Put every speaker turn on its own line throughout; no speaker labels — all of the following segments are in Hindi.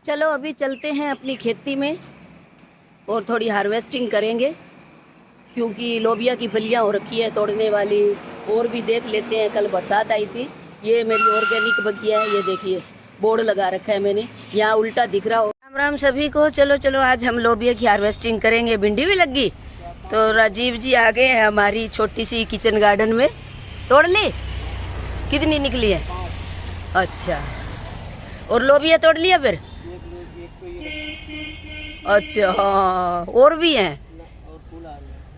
चलो अभी चलते हैं अपनी खेती में और थोड़ी हार्वेस्टिंग करेंगे, क्योंकि लोबिया की फलियां हो रखी है तोड़ने वाली। और भी देख लेते हैं, कल बरसात आई थी। ये मेरी ऑर्गेनिक बगिया है, ये देखिए बोर्ड लगा रखा है मैंने, यहाँ उल्टा दिख रहा हो। राम राम सभी को। चलो चलो आज हम लोबिया की हार्वेस्टिंग करेंगे। भिंडी भी लग गई तो राजीव जी आ गए हैं हमारी छोटी सी किचन गार्डन में। तोड़ ली? कितनी निकली है? अच्छा, और लोबिया तोड़ लिया फिर? अच्छा हाँ, और भी हैं?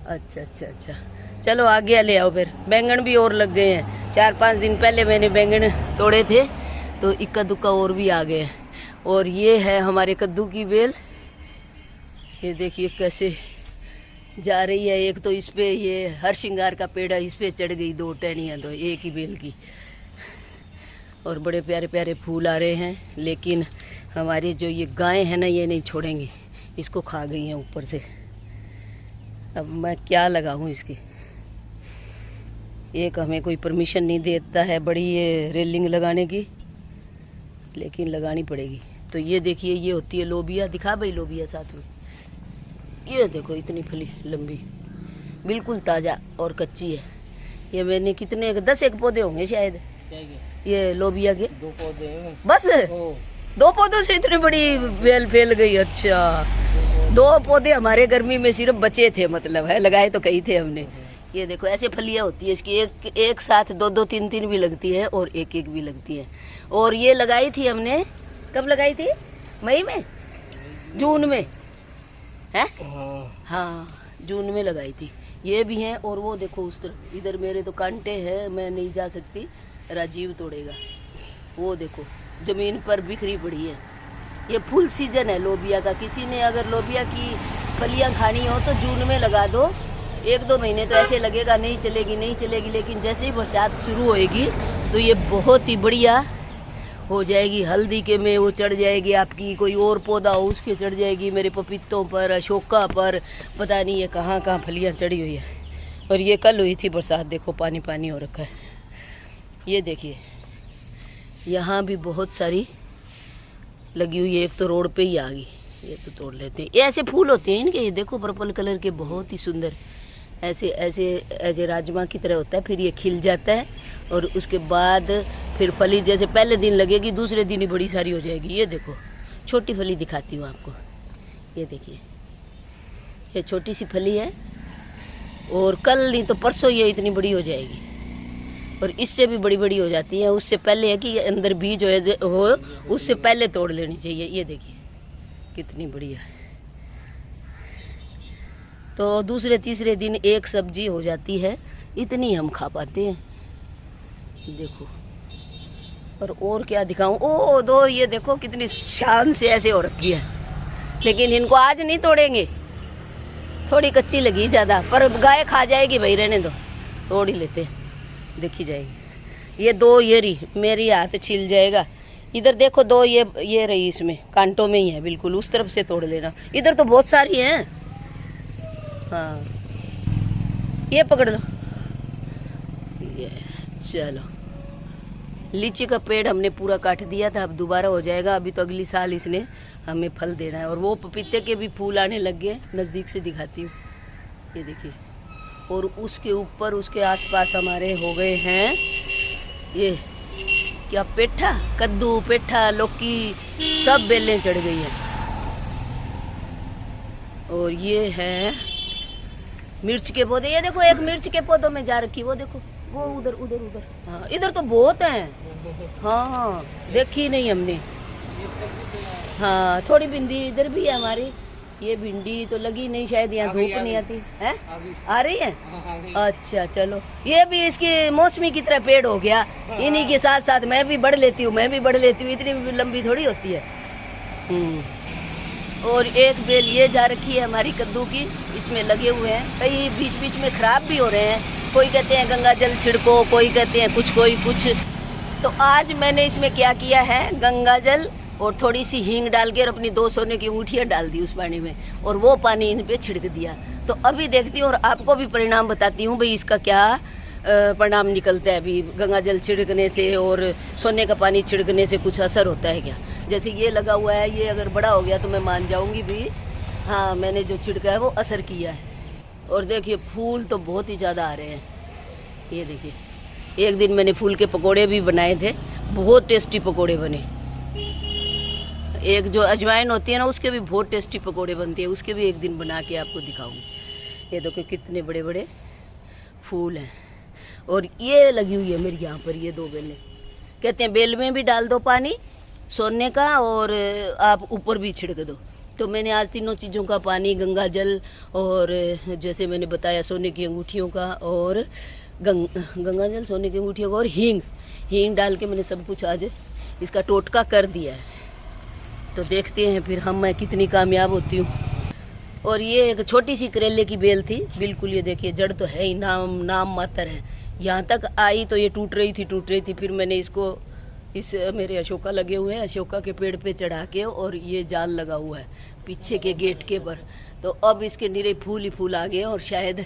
अच्छा अच्छा अच्छा, चलो आगे ले आओ फिर। बैंगन भी और लग गए हैं। 4-5 दिन पहले मैंने बैंगन तोड़े थे तो इक्का दुक्का और भी आ गए हैं। और ये है हमारे कद्दू की बेल, ये देखिए कैसे जा रही है। एक तो इस पे ये हर श्रृंगार का पेड़ है, इस पे चढ़ गई 2 टहनियाँ तो एक ही बेल की। और बड़े प्यारे प्यारे फूल आ रहे हैं, लेकिन हमारी जो ये गायें हैं ना, ये नहीं छोड़ेंगे, इसको खा गई हैं ऊपर से। अब मैं क्या लगाऊं इसकी? एक हमें कोई परमिशन नहीं देता है बड़ी ये रेलिंग लगाने की, लेकिन लगानी पड़ेगी। तो ये देखिए, ये होती है लोबिया। दिखा भाई लोबिया साथ में, ये देखो इतनी फली लंबी, बिल्कुल ताज़ा और कच्ची है। ये मैंने कितने 10 एक पौधे होंगे शायद ये लोबिया के।
2 पौधे हैं
बस। 2 पौधों से इतनी बड़ी बेल फैल गई? अच्छा, 2 पौधे हमारे गर्मी में सिर्फ बचे थे, मतलब है, लगाए तो कई थे हमने। ये देखो ऐसे फलियां होती है इसकी, एक साथ 2-2, 3-3 भी लगती है और 1-1 भी लगती है। और ये लगाई थी हमने, कब लगाई थी? मई में, जून में है? हाँ, जून में लगाई थी। ये भी हैं। और वो देखो उस तरफ, इधर मेरे तो कांटे हैं, मैं नहीं जा सकती, राजीव तोड़ेगा। वो देखो जमीन पर बिखरी पड़ी है। ये फुल सीजन है लोबिया का। किसी ने अगर लोबिया की फलियां खानी हो तो जून में लगा दो। 1-2 महीने तो ऐसे लगेगा नहीं चलेगी नहीं चलेगी, लेकिन जैसे ही बरसात शुरू होएगी तो ये बहुत ही बढ़िया हो जाएगी। हल्दी के में वो चढ़ जाएगी, आपकी कोई और पौधा हो उसके चढ़ जाएगी, मेरे पपीतों पर, अशोका पर, पता नहीं ये कहाँ कहाँ फलियाँ चढ़ी हुई है। और ये कल हुई थी बरसात, देखो पानी पानी हो रखा है। ये देखिए यहाँ भी बहुत सारी लगी हुई है। एक तो रोड पे ही आ गई, ये तो तोड़ लेते हैं। ये ऐसे फूल होते हैं इनके, ये देखो पर्पल कलर के, बहुत ही सुंदर। ऐसे ऐसे ऐसे राजमा की तरह होता है, फिर ये खिल जाता है और उसके बाद फिर फली जैसे पहले दिन लगेगी, दूसरे दिन ही बड़ी सारी हो जाएगी। ये देखो छोटी फली दिखाती हूँ आपको, ये देखिए ये छोटी सी फली है, और कल नहीं तो परसों ये इतनी बड़ी हो जाएगी। और इससे भी बड़ी बड़ी हो जाती है। उससे पहले है कि अंदर बीज हो, उससे पहले तोड़ लेनी चाहिए। ये देखिए कितनी बढ़िया है। तो दूसरे तीसरे दिन एक सब्जी हो जाती है, इतनी हम खा पाते हैं। देखो और क्या दिखाऊं? ओ 2 ये देखो कितनी शान से ऐसे हो रखी है, लेकिन इनको आज नहीं तोड़ेंगे, थोड़ी कच्ची लगी ज़्यादा, पर गाय खा जाएगी भाई, रहने दो, तोड़ ही लेते, देखी जाएगी। ये 2 ये रही, मेरी हाथ छिल जाएगा। इधर देखो 2 ये रही, इसमें कांटों में ही है बिल्कुल, उस तरफ से तोड़ लेना। इधर तो बहुत सारी हैं। हाँ ये पकड़ लो। ये चलो, लीची का पेड़ हमने पूरा काट दिया था, अब दोबारा हो जाएगा। अभी तो अगली साल इसने हमें फल देना है। और वो पपीते के भी फूल आने लग गए, नज़दीक से दिखाती हूँ, ये देखिए। और उसके ऊपर उसके आसपास हमारे हो गए हैं ये क्या, पेठा, कद्दू, पेठा, लौकी, सब बेलें चढ़ गई हैं। और ये है मिर्च के पौधे, ये देखो एक मिर्च के पौधों में जा रखी, वो देखो, वो उधर उधर उधर। हाँ इधर तो बहुत हैं। हाँ देखी नहीं हमने। हाँ थोड़ी भिंडी इधर भी है हमारी। ये भिंडी तो लगी नहीं शायद, यहाँ धूप नहीं आती है। आ रही है? अच्छा चलो, ये भी इसकी मौसमी की तरह पेड़ हो गया। इन्हीं के साथ साथ मैं भी बढ़ लेती हूँ, इतनी लंबी थोड़ी होती है। और एक बेल ये जा रखी है हमारी कद्दू की, इसमें लगे हुए हैं। कई बीच बीच में खराब भी हो रहे हैं, कोई कहते हैं गंगा जल छिड़को, कोई कहते हैं कुछ, कोई कुछ। तो आज मैंने इसमें क्या किया है, गंगा जल और थोड़ी सी हींग डाल के और अपनी 2 सोने की अंगूठियाँ डाल दी उस पानी में, और वो पानी इन पे छिड़क दिया। तो अभी देखती हूँ और आपको भी परिणाम बताती हूँ भाई इसका क्या परिणाम निकलता है अभी गंगा जल छिड़कने से और सोने का पानी छिड़कने से कुछ असर होता है क्या? जैसे ये लगा हुआ है, ये अगर बड़ा हो गया तो मैं मान जाऊंगी भी हाँ मैंने जो छिड़का है वो असर किया है। और देखिए फूल तो बहुत ही ज़्यादा आ रहे हैं। ये देखिए, एक दिन मैंने फूल के पकोड़े भी बनाए थे, बहुत टेस्टी पकोड़े बने। एक जो अजवाइन होती है ना उसके भी बहुत टेस्टी पकोड़े बनते हैं, उसके भी एक दिन बना के आपको दिखाऊंगी। ये देखो कितने बड़े बड़े फूल हैं। और ये लगी हुई है मेरी यहाँ पर ये 2 बेलें। कहते हैं बेल में भी डाल दो पानी सोने का और आप ऊपर भी छिड़क दो। तो मैंने आज तीनों चीज़ों का पानी, गंगा जल और जैसे मैंने बताया सोने की अंगूठियों का और गंगा जल, सोने की अंगूठियों का और हींग डाल के मैंने सब कुछ आज इसका टोटका कर दिया है। तो देखते हैं फिर मैं कितनी कामयाब होती हूँ। और ये एक छोटी सी करेले की बेल थी, बिल्कुल ये देखिए जड़ तो है ही, नाम मात्र है। यहाँ तक आई तो ये टूट रही थी। फिर मैंने इसको मेरे अशोका लगे हुए हैं, अशोका के पेड़ पे चढ़ा के और ये जाल लगा हुआ है पीछे के गेट के पर। तो अब इसके निरे फूल ही फूल आ गए और शायद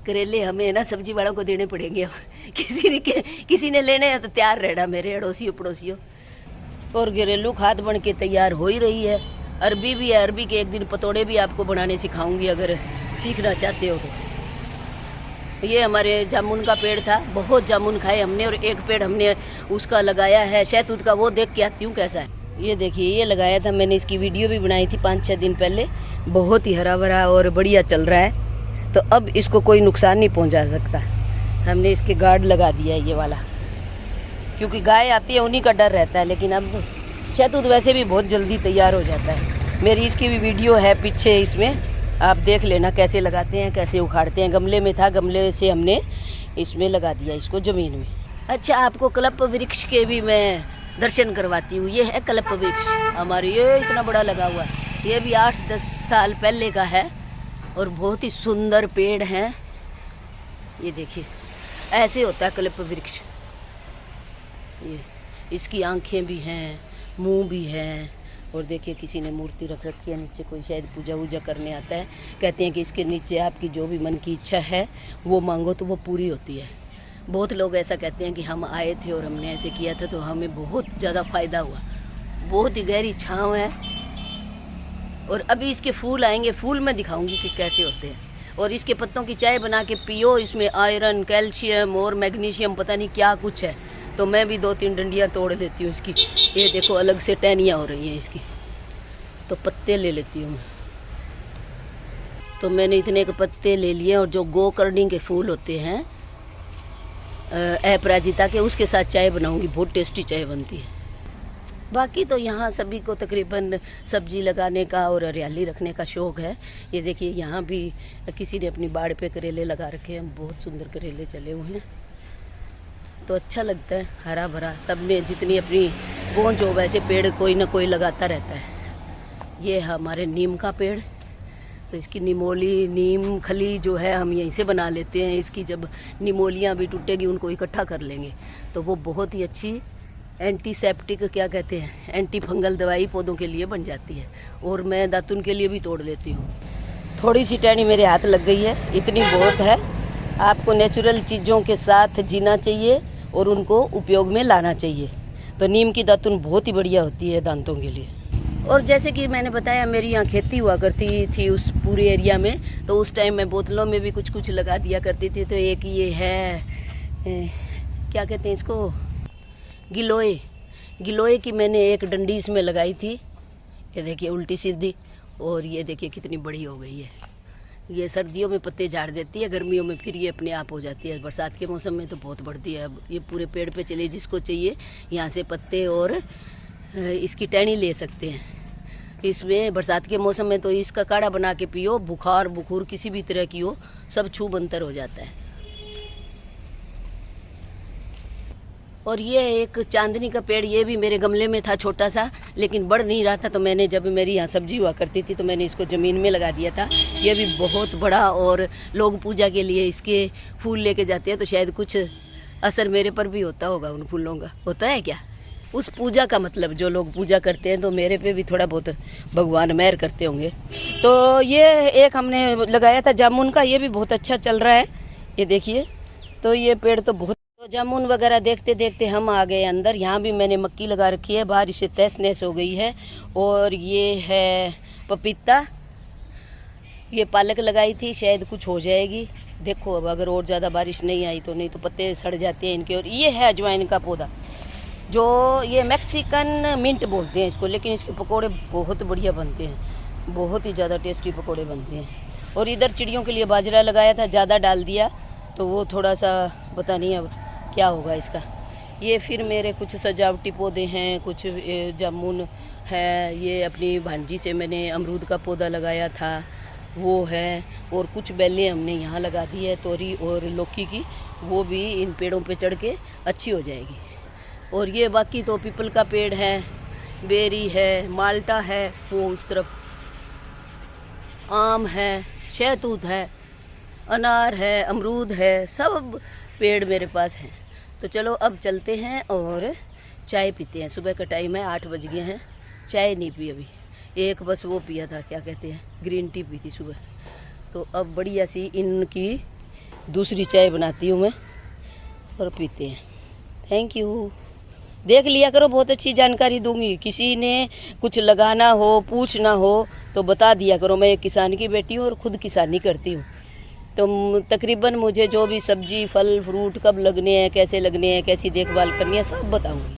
करेले हमें ना सब्जी वालों को देने पड़ेंगे। किसी ने लेने हैं तो तैयार रहना मेरे अड़ोसियों पड़ोसियों। और घरेलू खाद बन के तैयार हो ही रही है। अरबी भी है, अरबी के एक दिन पतोड़े भी आपको बनाने सिखाऊंगी अगर सीखना चाहते हो तो। ये हमारे जामुन का पेड़ था, बहुत जामुन खाए हमने। और एक पेड़ हमने उसका लगाया है शहतूत का, वो देख के आती हूँ कैसा है। ये देखिए ये लगाया था मैंने, इसकी वीडियो भी बनाई थी 5-6 दिन पहले। बहुत ही हरा भरा और बढ़िया चल रहा है। तो अब इसको कोई नुकसान नहीं पहुँचा सकता। हमने इसके गार्ड लगा दिया है ये वाला, क्योंकि गाय आती है उन्हीं का डर रहता है। लेकिन अब शहतूत वैसे भी बहुत जल्दी तैयार हो जाता है। मेरी इसकी भी वीडियो है पीछे, इसमें आप देख लेना कैसे लगाते हैं, कैसे उखाड़ते हैं। गमले में था, गमले से हमने इसमें लगा दिया इसको ज़मीन में। अच्छा, आपको कल्प वृक्ष के भी मैं दर्शन करवाती हूँ। ये है कल्प वृक्ष हमारे, ये इतना बड़ा लगा हुआ है। ये भी 8-10 साल पहले का है और बहुत ही सुंदर पेड़ है। ये देखिए ऐसे होता है कल्प वृक्ष। ये इसकी आंखें भी हैं, मुंह भी है। और देखिए किसी ने मूर्ति रख रखी है नीचे, कोई शायद पूजा वूजा करने आता है। कहते हैं कि इसके नीचे आपकी जो भी मन की इच्छा है वो मांगो तो वो पूरी होती है। बहुत लोग ऐसा कहते हैं कि हम आए थे और हमने ऐसे किया था तो हमें बहुत ज़्यादा फ़ायदा हुआ। बहुत ही गहरी छाँव है। और अभी इसके फूल आएंगे, फूल मैं दिखाऊंगी कि कैसे होते हैं। और इसके पत्तों की चाय बना के पियो, इसमें आयरन, कैल्शियम और मैग्नीशियम पता नहीं क्या कुछ है। तो मैं भी 2-3 डंडियाँ तोड़ देती हूँ इसकी। ये देखो अलग से टहनियाँ हो रही हैं इसकी, तो पत्ते ले लेती हूँ मैं। तो मैंने इतने के पत्ते ले लिए। और जो गोकर्णी के फूल होते हैं अपराजिता के, उसके साथ चाय बनाऊंगी, बहुत टेस्टी चाय बनती है। बाकी तो यहाँ सभी को तकरीबन सब्जी लगाने का और हरियाली रखने का शौक़ है। ये देखिए यहाँ भी किसी ने अपनी बाड़ पे करेले लगा रखे हैं, बहुत सुंदर करेले चले हुए हैं। तो अच्छा लगता है हरा भरा। सब में जितनी अपनी पहुँच हो वैसे पेड़ कोई ना कोई लगाता रहता है। ये हमारे नीम का पेड़, तो इसकी निमोली, नीम खली जो है हम यहीं से बना लेते हैं। इसकी जब निमोलियाँ भी टूटेगी उनको इकट्ठा कर लेंगे तो वो बहुत ही अच्छी एंटीसेप्टिक, क्या कहते हैं, एंटी फंगल दवाई पौधों के लिए बन जाती है। और मैं दातुन के लिए भी तोड़ लेती हूँ। थोड़ी सी टहनी मेरे हाथ लग गई है, इतनी बहुत है। आपको नेचुरल चीज़ों के साथ जीना चाहिए और उनको उपयोग में लाना चाहिए। तो नीम की दातुन बहुत ही बढ़िया होती है दांतों के लिए। और जैसे कि मैंने बताया मेरी यहाँ खेती हुआ करती थी उस पूरे एरिया में, तो उस टाइम मैं बोतलों में भी कुछ कुछ लगा दिया करती थी। तो एक ये है क्या कहते हैं इसको, गिलोय की मैंने एक डंडी इसमें लगाई थी। ये देखिए उल्टी सीधी, और ये देखिए कितनी बड़ी हो गई है। ये सर्दियों में पत्ते झाड़ देती है, गर्मियों में फिर ये अपने आप हो जाती है। बरसात के मौसम में तो बहुत बढ़ती है। अब ये पूरे पेड़ पे चले, जिसको चाहिए यहाँ से पत्ते और इसकी टहनी ले सकते हैं। इसमें बरसात के मौसम में तो इसका काढ़ा बना के पियो, बुखार बुखूर किसी भी तरह की हो सब छू बंतर हो जाता है। और ये एक चांदनी का पेड़, ये भी मेरे गमले में था छोटा सा, लेकिन बढ़ नहीं रहा था। तो मैंने, जब मेरी यहाँ सब्जी हुआ करती थी तो मैंने इसको ज़मीन में लगा दिया था। ये भी बहुत बड़ा, और लोग पूजा के लिए इसके फूल लेके जाते हैं। तो शायद कुछ असर मेरे पर भी होता होगा उन फूलों का। होता है क्या उस पूजा का, मतलब जो लोग पूजा करते हैं तो मेरे पे भी थोड़ा बहुत भगवान मेहर करते होंगे। तो ये एक हमने लगाया था जामुन का, ये भी बहुत अच्छा चल रहा है। ये देखिए तो ये पेड़ तो बहुत, तो जामुन वगैरह देखते देखते हम आ गए अंदर। यहाँ भी मैंने मक्की लगा रखी है, बारिश से तहस नहस हो गई है। और ये है पपीता, ये पालक लगाई थी, शायद कुछ हो जाएगी। देखो अब अगर और ज़्यादा बारिश नहीं आई तो, नहीं तो पत्ते सड़ जाते हैं इनके। और ये है अजवाइन का पौधा, जो ये मैक्सिकन मिंट बोलते हैं इसको, लेकिन इसके पकोड़े बहुत बढ़िया बनते हैं, बहुत ही ज़्यादा टेस्टी पकोड़े बनते हैं। और इधर चिड़ियों के लिए बाजरा लगाया था, ज़्यादा डाल दिया तो वो थोड़ा सा पता नहीं अब क्या होगा इसका। ये फिर मेरे कुछ सजावटी पौधे हैं, कुछ जामुन है, ये अपनी भांजी से मैंने अमरूद का पौधा लगाया था वो है। और कुछ बेलें हमने यहाँ लगा दी है, तोरी और लौकी की, वो भी इन पेड़ों पे चढ़ के अच्छी हो जाएगी। और ये बाकी तो पीपल का पेड़ है, बेरी है, माल्टा है, वो उस तरफ आम है, शहतूत है, अनार है, अमरूद है, सब पेड़ मेरे पास हैं। तो चलो अब चलते हैं और चाय पीते हैं। सुबह का टाइम है, 8 बज गए हैं, चाय नहीं पी अभी, एक बस वो पिया था, क्या कहते हैं, ग्रीन टी पी थी सुबह। तो अब बढ़िया सी इनकी दूसरी चाय बनाती हूँ मैं और पीते हैं। Thank you. देख लिया करो, बहुत अच्छी जानकारी दूंगी। किसी ने कुछ लगाना हो, पूछना हो तो बता दिया करो। मैं एक किसान की बेटी हूँ और खुद किसानी करती हूँ, तो तकरीबन मुझे जो भी सब्जी फल फ्रूट कब लगने हैं, कैसे लगने हैं, कैसी देखभाल करनी है, सब बताऊँगी।